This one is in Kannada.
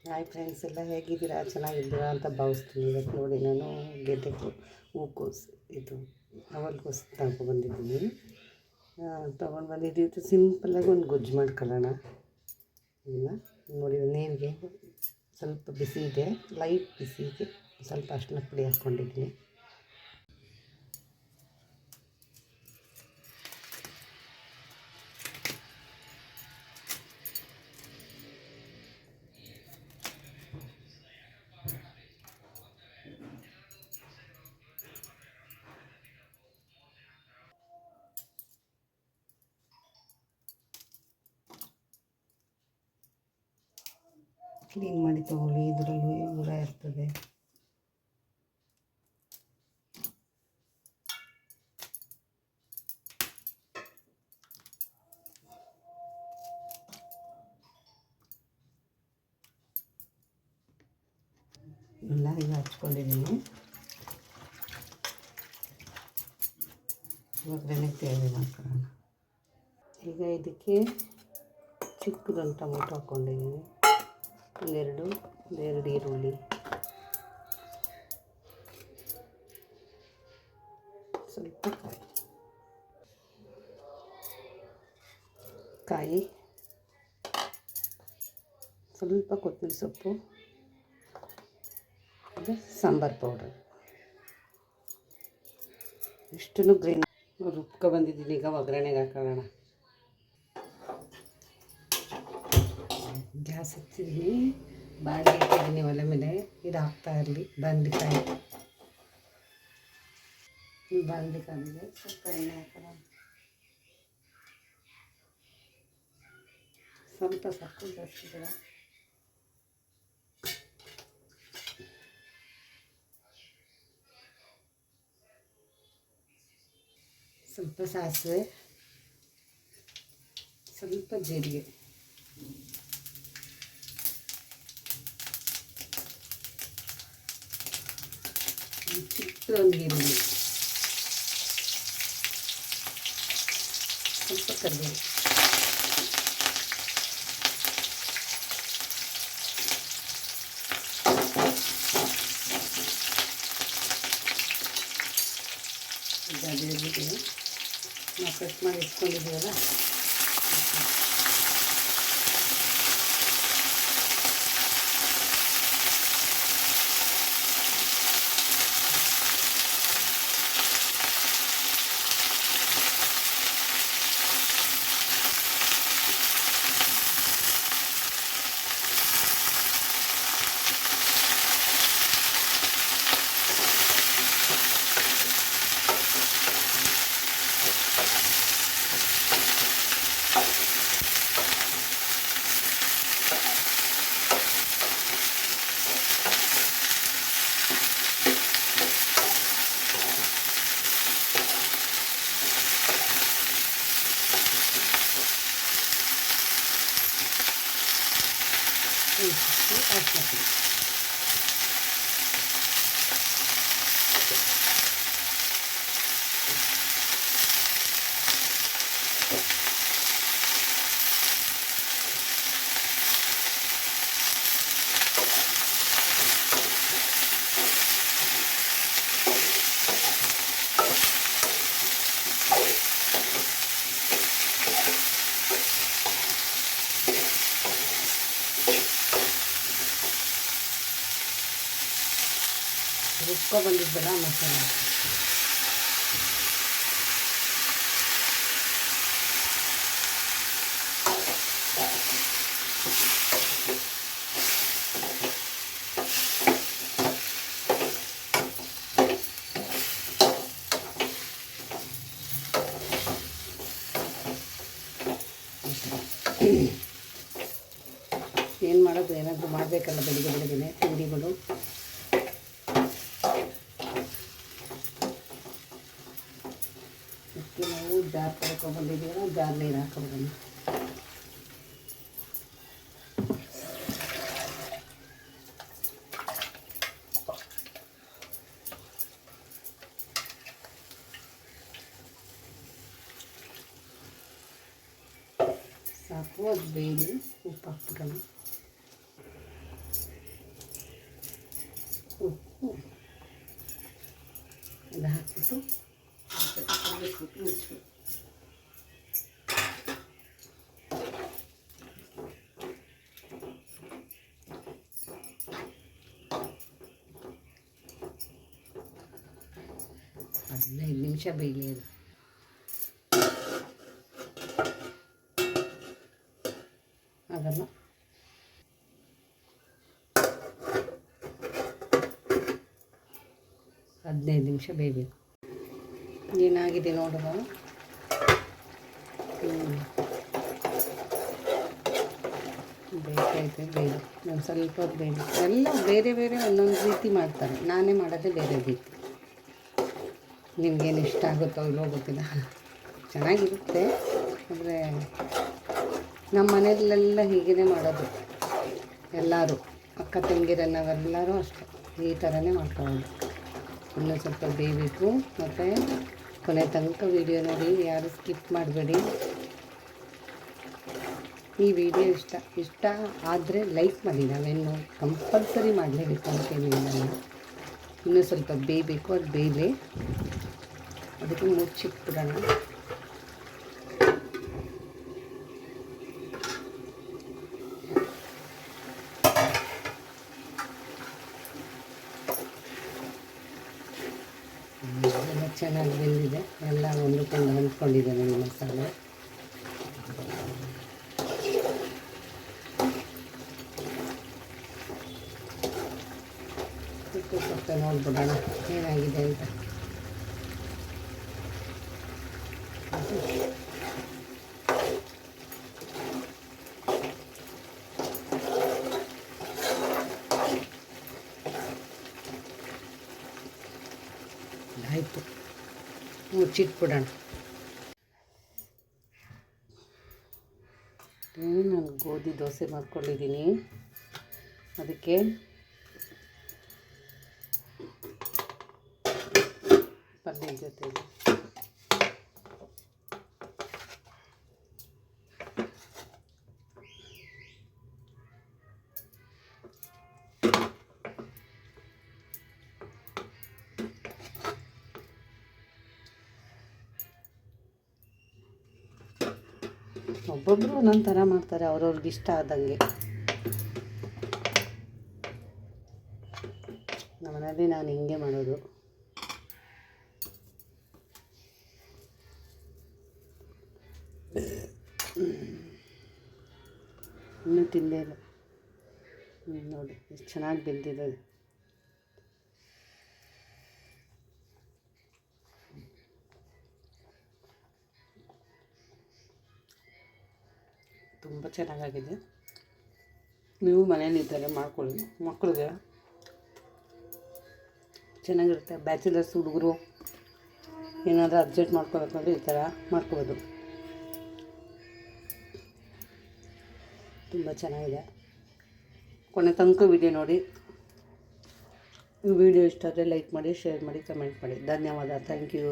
ಹಾಯ್ ಫ್ರೆಂಡ್ಸ್, ಎಲ್ಲ ಹೇಗಿದ್ದೀರಾ? ಚೆನ್ನಾಗಿದ್ದೀರಾ ಅಂತ ಭಾವಿಸ್ತೀನಿ. ಇವತ್ತು ನೋಡಿ, ನಾನು ಗೆಡ್ಡೆ ಹೂಕೋಸು ಇದು ಅವಲ್ಕೋಸು ತಗೊಂಡ್ಬಂದಿದ್ದೀನಿ. ತೊಗೊಂಡು ಸಿಂಪಲ್ಲಾಗಿ ಒಂದು ಗೊಜ್ಜು ಮಾಡ್ಕೊಳ್ಳೋಣ. ಇದನ್ನು ನೋಡಿ, ನೀರಿಗೆ ಸ್ವಲ್ಪ ಬಿಸಿ ಇದೆ, ಲೈಟ್ ಬಿಸಿಗೆ ಸ್ವಲ್ಪ ಅರಿಶಿನ ಪುಡಿ ಹಾಕ್ಕೊಂಡಿದ್ದೀನಿ. ಕ್ಲೀನ್ ಮಾಡಿ ತಗೊಳ್ಳಿ, ಇದರಲ್ಲೂ ಹುಳ ಇರ್ತದೆ. ಎಲ್ಲ ಈಗ ಹಚ್ಕೊಂಡಿದ್ದೀನಿ. ಒಗ್ಗರಣೆಗೆ ತಯಾರಿ ಮಾಡ್ಕೊಳ್ಳೋಣ. ಈಗ ಇದಕ್ಕೆ ಚಿಕ್ಕದೊಂದು ಟೊಮೊಟೊ ಹಾಕ್ಕೊಂಡಿದ್ದೀನಿ, ಒಂದೆರಡು ಈರುಳ್ಳಿ, ಸ್ವಲ್ಪ ಕಾಯಿ, ಸ್ವಲ್ಪ ಕೊತ್ತಂಬರಿ ಸೊಪ್ಪು, ಅದು ಸಾಂಬಾರು ಪೌಡರ್, ಇಷ್ಟನ್ನು ಗ್ರೈಂಡ್ ರುಬ್ಕೊಂಡ್ಬಂದಿದ್ದೀನಿ. ಈಗ ಒಗ್ಗರಣೆಗೆ ಹಾಕೊಳ್ಳೋಣ. ಗ್ಯಾಸ್ ಹಚ್ಚಿದ್ದೀನಿ, ಬಾಣಲೆ ಇಟ್ಟಿದ್ದೀನಿ ಒಲೆ ಮೇಲೆ. ಇದು ಹಾಕ್ತಾ ಇರಲಿ. ಬಾಣಲೆ ಕಾದಿದೆ, ಸ್ವಲ್ಪ ಎಣ್ಣೆ ಹಾಕೋಣ. ಸ್ವಲ್ಪ ಸಾಕು, ಜಾಸ್ತಿ ಬೇಡ. ಸ್ವಲ್ಪ ಸಾಸಿವೆ, ಸ್ವಲ್ಪ ಜೀರಿಗೆ, ಚಿಕ್ಕದೊಂದು ಈರುಳ್ಳಿ, ಸ್ವಲ್ಪ ಕರಿಬೇವು, ಅದೇ ನಾವು ಕಟ್ ಮಾಡಿ ಇಟ್ಕೊಂಡಿದ್ದೀವಲ್ಲ, ಹಾಕಿ. ರುಬ್ಕೊಂಡ್ಬಂದಿದ್ದಲ್ಲ ಮಸಾಲೆ, ಏನು ಮಾಡೋದು, ಏನಾದರೂ ಮಾಡಬೇಕಲ್ಲ ಬೆಳಿಗ್ಗೆ ತಿಂಡಿಗಳು. ಅದಕ್ಕೆ ನಾವು ಜಾರ್ ಕಳ್ಕೊಂಡ್ಬಂದಿದ್ದೀವಲ್ಲ, ಜಾರ್ ನೀರು ಹಾಕೊಂಡ್ಬಂದು ಸಾಕು. ಅದು ಬೇಳೆ ಉಪ್ಪು ಹಾಕ್ಬಿಡೋಣ. ಹಾಕ್ಬಿಟ್ಟು ಮುಚ್ಚಿಬಿಟ್ಟು ಮುಚ್ಚಬೇಕು. ಹದಿನೈದು ನಿಮಿಷ ಬೇಯಲಿ ಅದು. ಅದನ್ನು ಹದಿನೈದು ನಿಮಿಷ ಬೇಯಬೇಕು. ಏನಾಗಿದೆ ನೋಡುವ. ಬೇಕಾಯ್ತು ಬೇಯ್ದು ಒಂದು ಸ್ವಲ್ಪ ಹೊತ್ತು ಬೇಯ್ದು. ಎಲ್ಲ ಬೇರೆ ಬೇರೆ ಒಂದೊಂದು ರೀತಿ ಮಾಡ್ತಾರೆ, ನಾನೇ ಮಾಡೋದೇ ಬೇರೆ ರೀತಿ. ನಿಮಗೇನು ಇಷ್ಟ ಆಗುತ್ತೋ ಇಲ್ಲೋ ಗೊತ್ತಿಲ್ಲ, ಚೆನ್ನಾಗಿರುತ್ತೆ. ಆದರೆ ನಮ್ಮ ಮನೆಯಲ್ಲೆಲ್ಲ ಹೀಗೇ ಮಾಡೋದು ಎಲ್ಲರೂ, ಅಕ್ಕ ತಂಗಿರನ್ನವೆಲ್ಲರೂ ಅಷ್ಟೇ ಈ ಥರನೇ ಮಾಡ್ಕೊಳ್ಳೋದು. ಇನ್ನೂ ಸ್ವಲ್ಪ ಬೇಯಬೇಕು. ಮತ್ತು ಕೊನೆ ತನಕ ವೀಡಿಯೋ ನೋಡಿ, ಯಾರು ಸ್ಕಿಪ್ ಮಾಡಬೇಡಿ. ಈ ವಿಡಿಯೋ ಇಷ್ಟ ಆದರೆ ಲೈಕ್ ಮಾಡಿ. ನಾವೇನು ಕಂಪಲ್ಸರಿ ಮಾಡಲೇಬೇಕು ಅಂತೇನಿಲ್ಲ. ಇನ್ನೂ ಸ್ವಲ್ಪ ಬೇಯಬೇಕು, ಅದು ಬೇಯಲಿ. ಅದಕ್ಕೆ ಮುಚ್ಚಿಟ್ಬಿಡೋಣ. ಎಲ್ಲ ಚೆನ್ನಾಗಿ ಬೆಂದಿದೆ, ಎಲ್ಲ ಒಂದಕ್ಕೊಂದು ಹೊಂದ್ಕೊಂಡಿದೆ ನನ್ನ ಮಸಾಲೆ. ಸ್ವಲ್ಪ ನೋಡ್ಬಿಡೋಣ ಏನಾಗಿದೆ ಅಂತ. ಆಯಿತು, ಮುಚ್ಚಿಟ್ಬಿಡೋಣ. ನಾನು ಗೋಧಿ ದೋಸೆ ಮಾಡ್ಕೊಂಡಿದ್ದೀನಿ. ಅದಕ್ಕೆ ಪಲ್ಯ ಜೊತೆಗೆ ಒಬ್ಬೊಬ್ಬರು ಒಂದೊಂದು ಥರ ಮಾಡ್ತಾರೆ, ಅವ್ರವ್ರಿಗೆ ಇಷ್ಟ ಆದಂಗೆ. ನಮ್ಮ ಮನೇಲಿ ನಾನು ಹಿಂಗೆ ಮಾಡೋದು. ಇನ್ನೂ ತಿಂದೇ ಇಲ್ಲ. ನೋಡಿ ಎಷ್ಟು ಚೆನ್ನಾಗಿ ಬೆಂದಿದೆ. ತುಂಬ ಚೆನ್ನಾಗಾಗಿದೆ. ನೀವು ಮನೇಲಿದ್ದರೆ ಮಾಡ್ಕೊಳ್ಳಿ, ಮಕ್ಕಳಿಗೆ ಚೆನ್ನಾಗಿರುತ್ತೆ. ಬ್ಯಾಚುಲರ್ಸ್ ಹುಡುಗರು ಏನಾದರೂ ಅರ್ಜೆಂಟ್ ಮಾಡ್ಕೋಬೇಕಂದ್ರೆ ಈ ಥರ ಮಾಡ್ಕೋಬೋದು. ತುಂಬ ಚೆನ್ನಾಗಿದೆ. ಕೊನೆ ತನಕ ವಿಡಿಯೋ ನೋಡಿ. ಈ ವಿಡಿಯೋ ಇಷ್ಟ ಆದರೆ ಲೈಕ್ ಮಾಡಿ, ಶೇರ್ ಮಾಡಿ, ಕಮೆಂಟ್ ಮಾಡಿ. ಧನ್ಯವಾದ. Thank you.